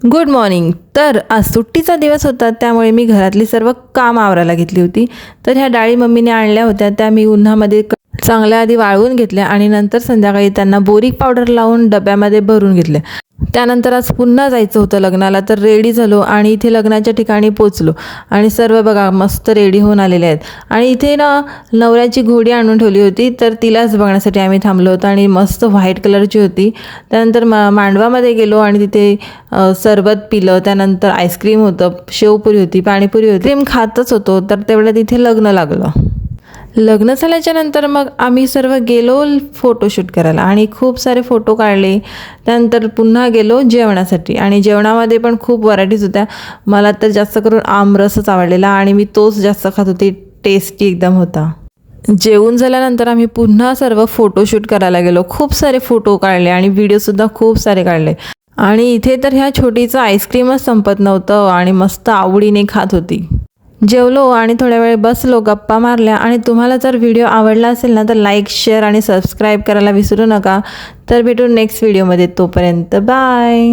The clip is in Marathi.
Good morning. तर आज सुट्टीचा दिवस होता, त्यामुळे मी घरातली सर्व काम आवरायला घेतली होती। तर ह्या डाळी मम्मीने आणल्या होत्या, त्या मी उन्हामध्ये चांगल्या आधी वाळवून घेतल्या आणि नंतर संध्याकाळी त्यांना बोरिक पावडर लावून डब्यामध्ये भरून घेतले। त्यानंतर आज पुन्हा जायचं होतं लग्नाला, तर रेडी झालो आणि इथे लग्नाच्या ठिकाणी पोचलो आणि सर्व बघा मस्त रेडी होऊन आलेले आहेत। आणि इथे ना नवऱ्याची घोडी आणून ठेवली होती, तर तिलाच बघण्यासाठी आम्ही थांबलो होतो आणि मस्त व्हाईट कलरची होती। त्यानंतर मांडवामध्ये गेलो आणि तिथे सरबत पिलं, त्यानंतर आईस्क्रीम होतं, शेवपुरी होती, पाणीपुरी होती, क्रीम खातच होतो। तर तेवढ्या तिथे लग्न लागलं। लग्न झाल्याच्या नंतर मग आम्ही सर्व गेलो फोटोशूट करायला आणि खूप सारे फोटो काढले। त्यानंतर पुन्हा गेलो जेवणासाठी आणि जेवणामध्ये पण खूप व्हरायटीज होत्या। मला तर जास्त करून आमरसच आवडलेला आणि मी तोच जास्त खात होते, टेस्टी एकदम होता। जेवून झाल्यानंतर आम्ही पुन्हा सर्व फोटोशूट करायला गेलो, खूप सारे फोटो काढले आणि व्हिडिओसुद्धा खूप सारे काढले। आणि इथे तर ह्या छोटीचं आईस्क्रीमच संपत नव्हतं आणि मस्त आवडीने खात होती। जेवलो आणि थोड्या वेळ बसलो, गप्पा मारल्या। आणि तुम्हाला जर व्हिडिओ आवडला असेल ना, तर लाईक, शेअर आणि सबस्क्राईब करायला विसरू नका। तर भेटू नेक्स्ट व्हिडिओमध्ये, तोपर्यंत बाय।